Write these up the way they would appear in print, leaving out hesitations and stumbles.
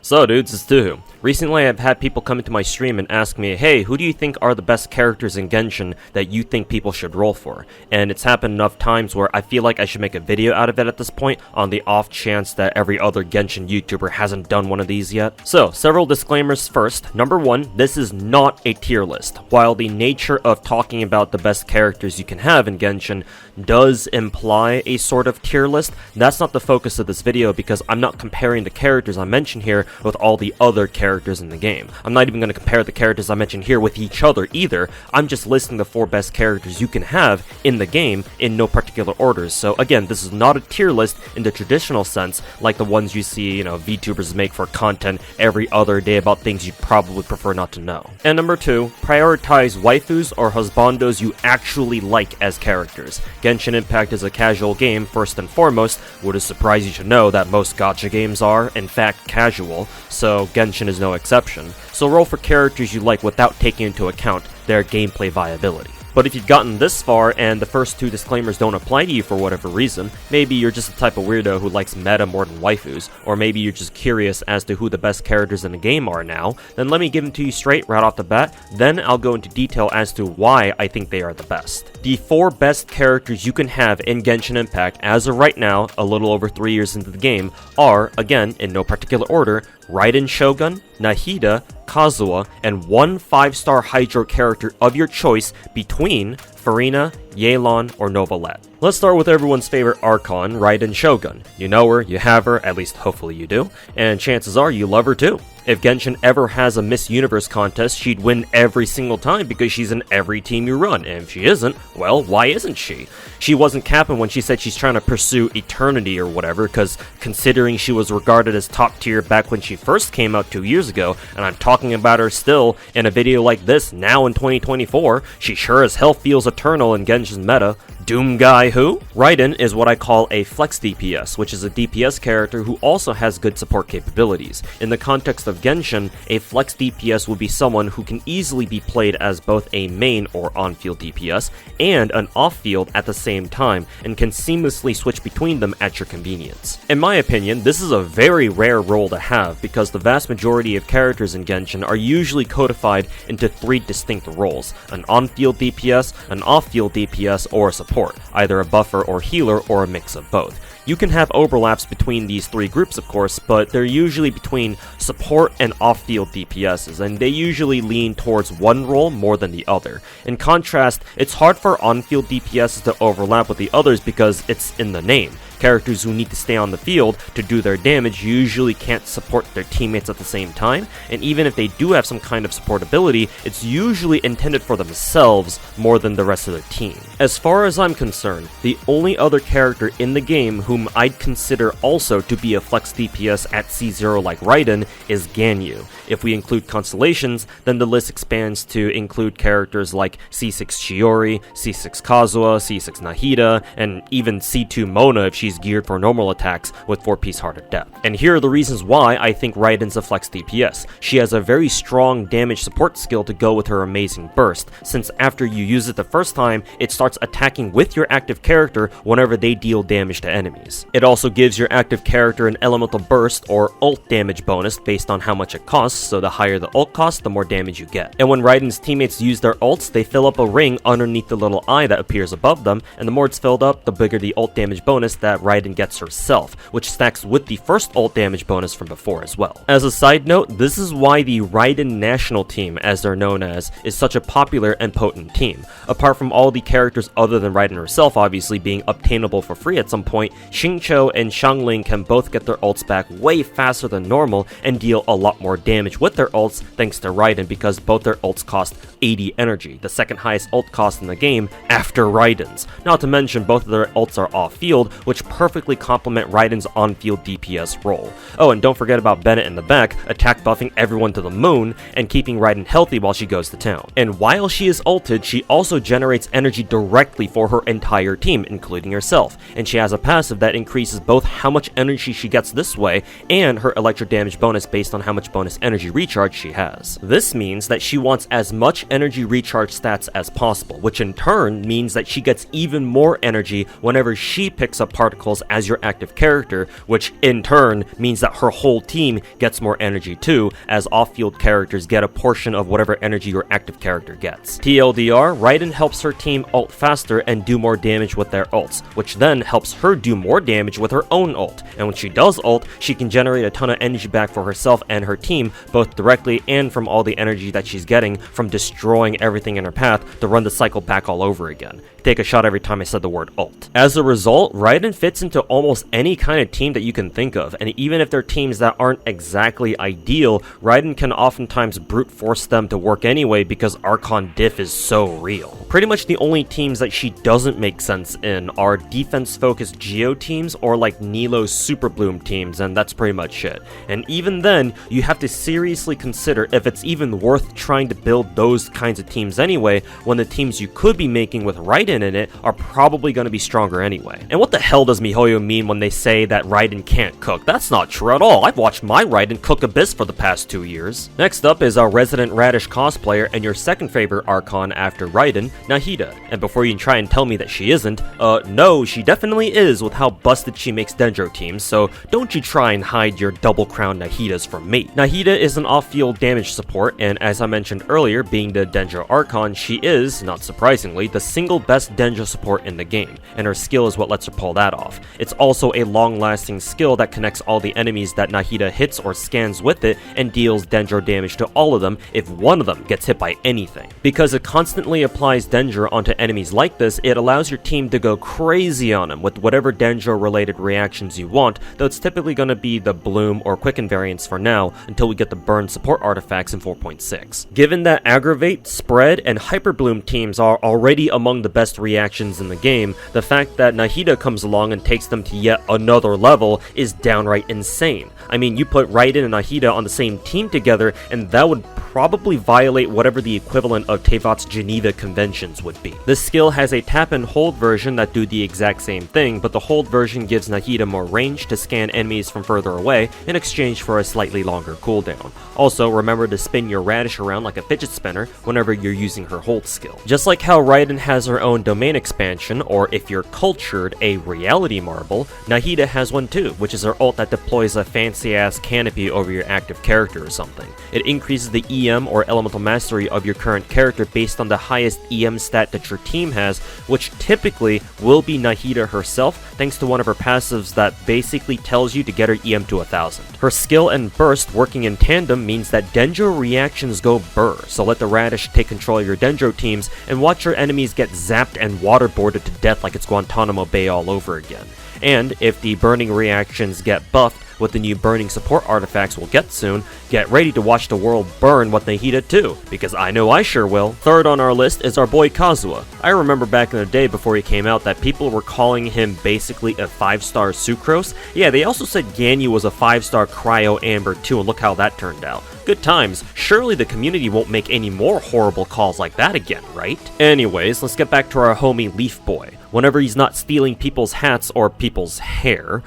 So dudes, it's Tuhu. Recently I've had people come into my stream and ask me, hey, who do you think are the best characters in Genshin that you think people should roll for? And it's happened enough times where I feel like I should make a video out of it at this point, on the off chance that every other Genshin YouTuber hasn't done one of these yet. So, several disclaimers first. Number one, this is not a tier list. While the nature of talking about the best characters you can have in Genshin does imply a sort of tier list, that's not the focus of this video because I'm not comparing the characters I mentioned here with all the other characters in the game. I'm not even going to compare the characters I mentioned here with each other either. I'm just listing the 4 best characters you can have in the game in no particular orders. So again, this is not a tier list in the traditional sense like the ones you see, VTubers make for content every other day about things you'd probably prefer not to know. And number 2, prioritize waifus or husbandos you actually like as characters. Genshin Impact is a casual game first and foremost. Would it surprise you to know that most gacha games are, in fact, casual, so Genshin is no exception. So roll for characters you like without taking into account their gameplay viability. But if you've gotten this far and the first 2 disclaimers don't apply to you for whatever reason, maybe you're just the type of weirdo who likes meta more than waifus, or maybe you're just curious as to who the best characters in the game are now, then let me give them to you straight right off the bat, then I'll go into detail as to why I think they are the best. The 4 best characters you can have in Genshin Impact as of right now, a little over 3 years into the game, are, again, in no particular order, Raiden Shogun, Nahida, Kazuha, and 1 5-star Hydro character of your choice between Furina, Yelan, or Neuvillette. Let's start with everyone's favorite Archon, Raiden Shogun. You know her, you have her, at least hopefully you do, and chances are you love her too. If Genshin ever has a Miss Universe contest, she'd win every single time because she's in every team you run, and if she isn't, well, why isn't she? She wasn't capping when she said she's trying to pursue eternity or whatever, because considering she was regarded as top tier back when she first came out 2 years ago, and I'm talking about her still in a video like this now in 2024, she sure as hell feels eternal in Genshin's meta. Doom guy who? Raiden is what I call a flex DPS, which is a DPS character who also has good support capabilities. In the context of Genshin, a flex DPS would be someone who can easily be played as both a main or on-field DPS and an off-field at the same time, and can seamlessly switch between them at your convenience. In my opinion, this is a very rare role to have because the vast majority of characters in Genshin are usually codified into 3 distinct roles: an on-field DPS, an off-field DPS, or a support, either a buffer or healer or a mix of both. You can have overlaps between these 3 groups of course, but they're usually between support and off-field DPSs, and they usually lean towards one role more than the other. In contrast, it's hard for on-field DPSs to overlap with the others because it's in the name. Characters who need to stay on the field to do their damage usually can't support their teammates at the same time, and even if they do have some kind of support ability, it's usually intended for themselves more than the rest of their team. As far as I'm concerned, the only other character in the game whom I'd consider also to be a flex DPS at C0 like Raiden is Ganyu. If we include constellations, then the list expands to include characters like C6 Shiori, C6 Kazuha, C6 Nahida, and even C2 Mona if she's geared for normal attacks with 4-piece Heart of Death. And here are the reasons why I think Raiden's a flex DPS. She has a very strong damage support skill to go with her amazing burst, since after you use it the first time, it starts attacking with your active character whenever they deal damage to enemies. It also gives your active character an elemental burst or ult damage bonus based on how much it costs, so the higher the ult cost, the more damage you get. And when Raiden's teammates use their ults, they fill up a ring underneath the little eye that appears above them, and the more it's filled up, the bigger the ult damage bonus that Raiden gets herself, which stacks with the first ult damage bonus from before as well. As a side note, this is why the Raiden National Team, as they're known as, is such a popular and potent team. Apart from all the characters other than Raiden herself obviously being obtainable for free at some point, Xingqiu and Xiangling can both get their ults back way faster than normal and deal a lot more damage with their ults thanks to Raiden because both their ults cost 80 energy, the second highest ult cost in the game after Raiden's. Not to mention both of their ults are off-field, which perfectly complement Raiden's on-field DPS role. Oh, and don't forget about Bennett in the back, attack buffing everyone to the moon and keeping Raiden healthy while she goes to town. And while she is ulted, she also generates energy directly for her entire team, including herself, and she has a passive that increases both how much energy she gets this way and her electro damage bonus based on how much bonus energy recharge she has. This means that she wants as much energy recharge stats as possible, which in turn means that she gets even more energy whenever she picks up part particles as your active character, which in turn means that her whole team gets more energy too, as off-field characters get a portion of whatever energy your active character gets. TLDR, Raiden helps her team ult faster and do more damage with their ults, which then helps her do more damage with her own ult, and when she does ult, she can generate a ton of energy back for herself and her team, both directly and from all the energy that she's getting from destroying everything in her path to run the cycle back all over again. Take a shot every time I said the word ult. As a result, Raiden fits into almost any kind of team that you can think of, and even if they're teams that aren't exactly ideal, Raiden can oftentimes brute force them to work anyway because Archon diff is so real. Pretty much the only teams that she doesn't make sense in are defense-focused Geo teams or like Nilo's Super Bloom teams, and that's pretty much it. And even then, you have to seriously consider if it's even worth trying to build those kinds of teams anyway, when the teams you could be making with Raiden in it are probably going to be stronger anyway. And what the hell does MiHoYo mean when they say that Raiden can't cook? That's not true at all. I've watched my Raiden cook Abyss for the past 2 years. Next up is our resident Radish cosplayer and your second favorite Archon after Raiden, Nahida. And before you can try and tell me that she isn't, no, she definitely is with how busted she makes Dendro teams, so don't you try and hide your double crown Nahidas from me. Nahida is an off-field damage support, and as I mentioned earlier, being the Dendro Archon, she is, not surprisingly, the single best Dendro support in the game, and her skill is what lets her pull that off. It's also a long-lasting skill that connects all the enemies that Nahida hits or scans with it and deals Dendro damage to all of them if one of them gets hit by anything. Because it constantly applies Dendro onto enemies like this, it allows your team to go crazy on them with whatever Dendro-related reactions you want, though it's typically going to be the Bloom or Quicken variants for now, until we get the Burn support artifacts in 4.6. Given that Aggravate, Spread, and Hyper Bloom teams are already among the best reactions in the game, the fact that Nahida comes along and takes them to yet another level is downright insane. I mean, you put Raiden and Nahida on the same team together, and that would probably violate whatever the equivalent of Tevat's Geneva conventions would be. This skill has a tap and hold version that do the exact same thing, but the hold version gives Nahida more range to scan enemies from further away in exchange for a slightly longer cooldown. Also, remember to spin your Radish around like a fidget spinner whenever you're using her hold skill. Just like how Raiden has her own domain expansion, or if you're cultured, a reality marble, Nahida has one too, which is her ult that deploys a fancy-ass canopy over your active character or something. It increases the EM or elemental mastery of your current character based on the highest EM stat that your team has, which typically will be Nahida herself, thanks to one of her passives that basically tells you to get her EM to 1000. Her skill and burst working in tandem means that Dendro reactions go burr, so let the Radish take control of your Dendro teams and watch your enemies get zapped and waterboarded to death like it's Guantanamo Bay all over again. And if the burning reactions get buffed with the new burning support artifacts we'll get soon, get ready to watch the world burn with Nahida too, because I know I sure will. Third on our list is our boy Kazuha. I remember back in the day before he came out that people were calling him basically a 5-star Sucrose. Yeah, they also said Ganyu was a 5-star Cryo Amber too, and look how that turned out. Good times. Surely the community won't make any more horrible calls like that again, right? Anyways, let's get back to our homie Leaf Boy. Whenever he's not stealing people's hats or people's hair,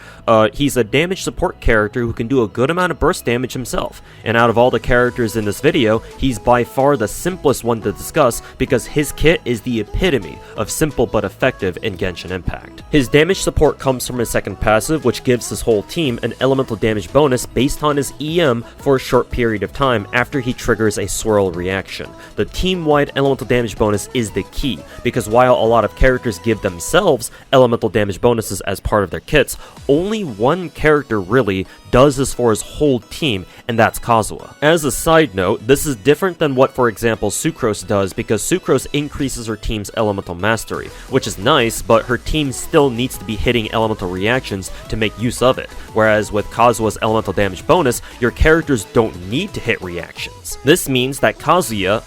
he's a damage support character who can do a good amount of burst damage himself. And out of all the characters in this video, he's by far the simplest one to discuss because his kit is the epitome of simple but effective in Genshin Impact. His damage support comes from his second passive, which gives his whole team an elemental damage bonus based on his EM for a short period of time after he triggers a swirl reaction. The team-wide elemental damage bonus is the key, because while a lot of characters give themselves elemental damage bonuses as part of their kits, only one character really does this for his whole team, and that's Kazuha. As a side note, this is different than what, for example, Sucrose does, because Sucrose increases her team's elemental mastery, which is nice, but her team still needs to be hitting elemental reactions to make use of it, whereas with Kazuha's elemental damage bonus, your characters don't need to hit reactions. This means that Kazuha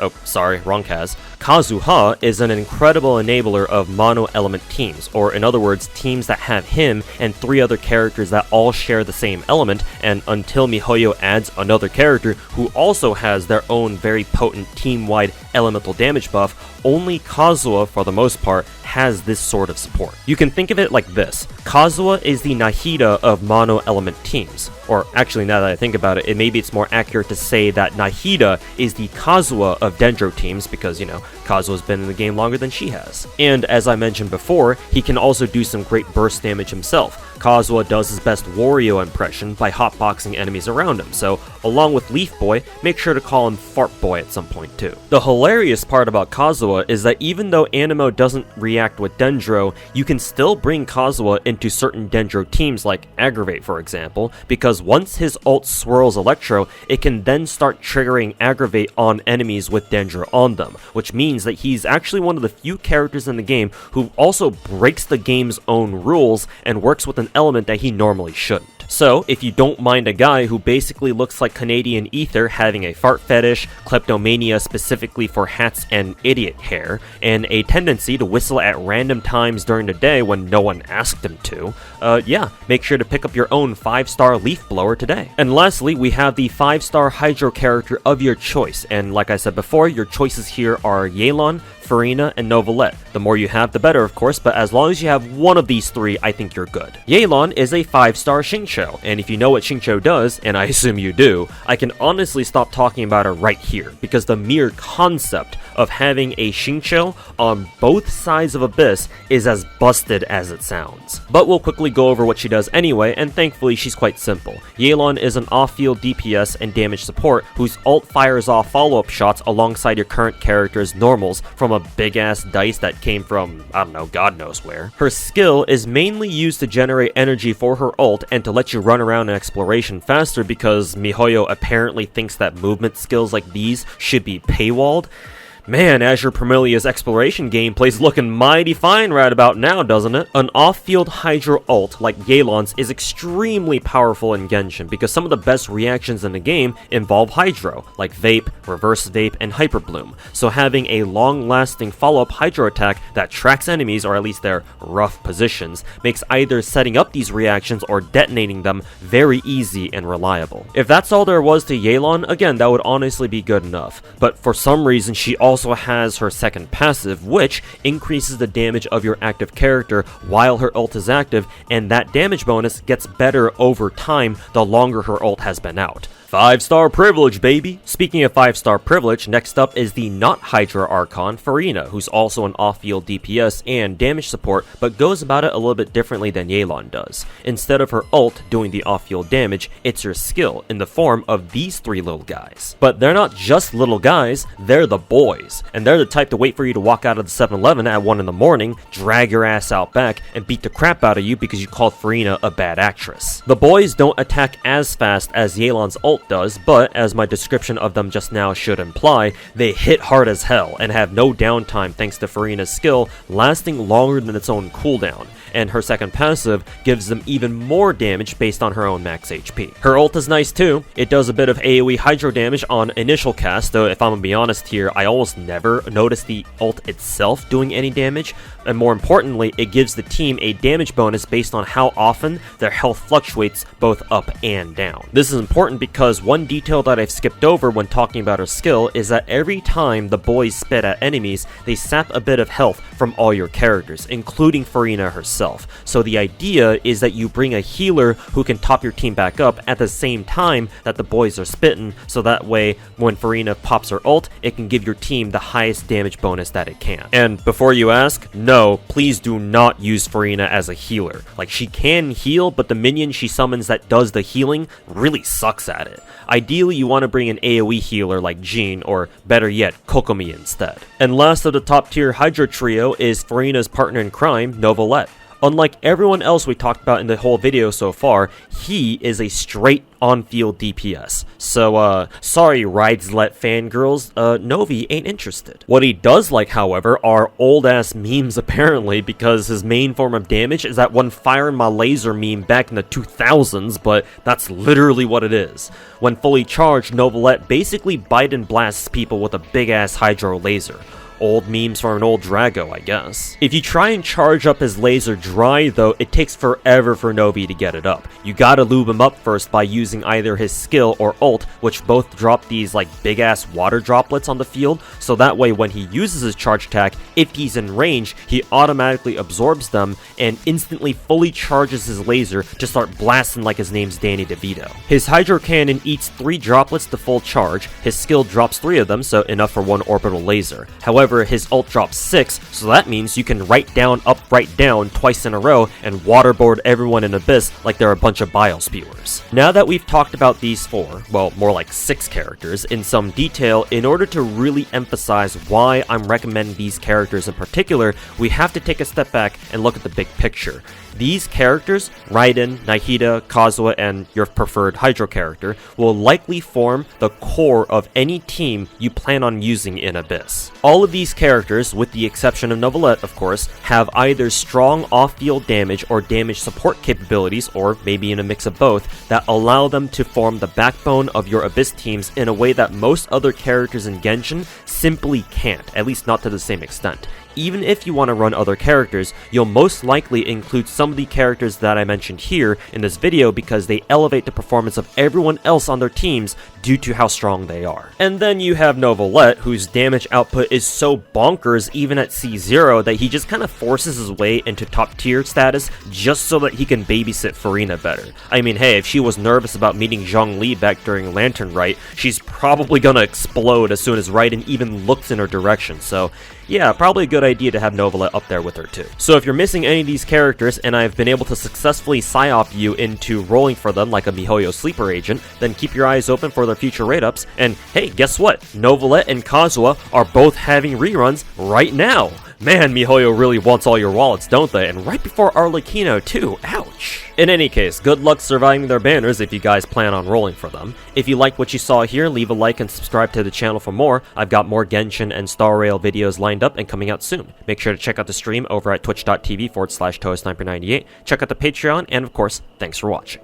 is an incredible enabler of mono-element teams, or in other words, teams that have him and 3 other characters that all share the same element, and until MiHoYo adds another character who also has their own very potent team-wide elemental damage buff, only Kazuha, for the most part, has this sort of support. You can think of it like this. Kazuha is the Nahida of mono element teams. Or actually, now that I think about it, maybe it's more accurate to say that Nahida is the Kazuha of Dendro teams because, Kazuha's been in the game longer than she has. And as I mentioned before, he can also do some great burst damage himself. Kazuha does his best Wario impression by hotboxing enemies around him, so along with Leaf Boy, make sure to call him Fart Boy at some point too. The hilarious part about Kazuha is that even though Anemo doesn't react with Dendro, you can still bring Kazuha into certain Dendro teams like Aggravate for example, because once his ult swirls Electro, it can then start triggering Aggravate on enemies with Dendro on them, which means that he's actually one of the few characters in the game who also breaks the game's own rules and works with an element that he normally shouldn't. So, if you don't mind a guy who basically looks like Canadian Ether having a fart fetish, kleptomania specifically for hats and idiot hair, and a tendency to whistle at random times during the day when no one asked him to, yeah, make sure to pick up your own 5-star leaf blower today. And lastly, we have the 5-star Hydro character of your choice, and like I said before, your choices here are Yelan, Furina, and Neuvillette. The more you have, the better, of course, but as long as you have one of these three, I think you're good. Yelan is a 5-star Xingqiu, and if you know what Xingqiu does, and I assume you do, I can honestly stop talking about her right here, because the mere concept of having a Xingqiu on both sides of Abyss is as busted as it sounds. But we'll quickly go over what she does anyway, and thankfully she's quite simple. Yelan is an off-field DPS and damage support whose ult fires off follow-up shots alongside your current character's normals from a big-ass dice that came from, I don't know, God knows where. Her skill is mainly used to generate energy for her ult and to let you run around in exploration faster because MiHoYo apparently thinks that movement skills like these should be paywalled. Man, Azure Primilia's exploration gameplay's looking mighty fine right about now, doesn't it? An off-field Hydro ult like Yelan's is extremely powerful in Genshin because some of the best reactions in the game involve Hydro, like Vape, Reverse Vape, and Hyper Bloom. So having a long-lasting follow-up Hydro attack that tracks enemies, or at least their rough positions, makes either setting up these reactions or detonating them very easy and reliable. If that's all there was to Yelan, again, that would honestly be good enough. But for some reason, she also has her second passive, which increases the damage of your active character while her ult is active, and that damage bonus gets better over time the longer her ult has been out. 5-star privilege, baby! Speaking of 5-star privilege, next up is the not Hydra Archon, Furina, who's also an off-field DPS and damage support, but goes about it a little bit differently than Yelan does. Instead of her ult doing the off-field damage, it's her skill in the form of these three little guys. But they're not just little guys, they're the boys. And they're the type to wait for you to walk out of the 7-Eleven at 1 in the morning, drag your ass out back, and beat the crap out of you because you called Furina a bad actress. The boys don't attack as fast as Yelan's ult does, but as my description of them just now should imply, they hit hard as hell and have no downtime thanks to Furina's skill lasting longer than its own cooldown, and her second passive gives them even more damage based on her own max HP. Her ult is nice too. It does a bit of AoE Hydro damage on initial cast, though if I'm gonna be honest here, I almost never notice the ult itself doing any damage, and more importantly, it gives the team a damage bonus based on how often their health fluctuates both up and down. This is important because one detail that I've skipped over when talking about her skill is that every time the boys spit at enemies, they sap a bit of health from all your characters, including Furina herself. So the idea is that you bring a healer who can top your team back up at the same time that the boys are spitting, so that way when Furina pops her ult, it can give your team the highest damage bonus that it can. And before you ask, no, please do not use Furina as a healer. Like, she can heal, but the minion she summons that does the healing really sucks at it. Ideally, you want to bring an AoE healer like Jean, or better yet, Kokomi instead. And last of the top tier Hydra trio is Furina's partner in crime, Neuvillette. Unlike everyone else we talked about in the whole video so far, he is a straight on-field DPS. So, sorry Rideslette fangirls, Novi ain't interested. What he does like, however, are old-ass memes apparently, because his main form of damage is that one firing my laser meme back in the 2000s, but that's literally what it is. When fully charged, Neuvillette basically bite and blasts people with a big-ass Hydro laser. old memes from an old Drago, I guess. If you try and charge up his laser dry though, it takes forever for Novi to get it up. You gotta lube him up first by using either his skill or ult, which both drop these like big ass water droplets on the field, so that way when he uses his charge attack, if he's in range, he automatically absorbs them and instantly fully charges his laser to start blasting like his name's Danny DeVito. His Hydro Cannon eats 3 droplets to full charge, his skill drops 3 of them, so enough for 1 orbital laser. However, his ult drops 6, so that means you can right down, up, right down twice in a row and waterboard everyone in Abyss like they're a bunch of bile spewers. Now that we've talked about these 4, well, more like 6 characters in some detail, in order to really emphasize why I'm recommending these characters in particular, we have to take a step back and look at the big picture. These characters, Raiden, Nahida, Kazuha, and your preferred Hydro character, will likely form the core of any team you plan on using in Abyss. All of these characters, with the exception of Neuvillette of course, have either strong off-field damage or damage support capabilities, or maybe in a mix of both, that allow them to form the backbone of your Abyss teams in a way that most other characters in Genshin simply can't, at least not to the same extent. Even if you want to run other characters, you'll most likely include some of the characters that I mentioned here in this video because they elevate the performance of everyone else on their teams due to how strong they are. And then you have Neuvillette, whose damage output is so bonkers even at C0 that he just kind of forces his way into top tier status just so that he can babysit Furina better. I mean, hey, if she was nervous about meeting Zhongli back during Lantern Rite, she's probably gonna explode as soon as Raiden even looks in her direction, so yeah, probably a good idea to have Neuvillette up there with her too. So if you're missing any of these characters and I've been able to successfully psyop you into rolling for them like a MiHoYo sleeper agent, then keep your eyes open for their future raid ups, and hey, guess what? Neuvillette and Kazuha are both having reruns right now! Man, MiHoYo really wants all your wallets, don't they? And right before Arlecchino too, ouch! In any case, good luck surviving their banners if you guys plan on rolling for them. If you like what you saw here, leave a like and subscribe to the channel for more. I've got more Genshin and Star Rail videos lined up and coming out soon. Make sure to check out the stream over at twitch.tv/ToaSniper98. Check out the Patreon, and of course, thanks for watching.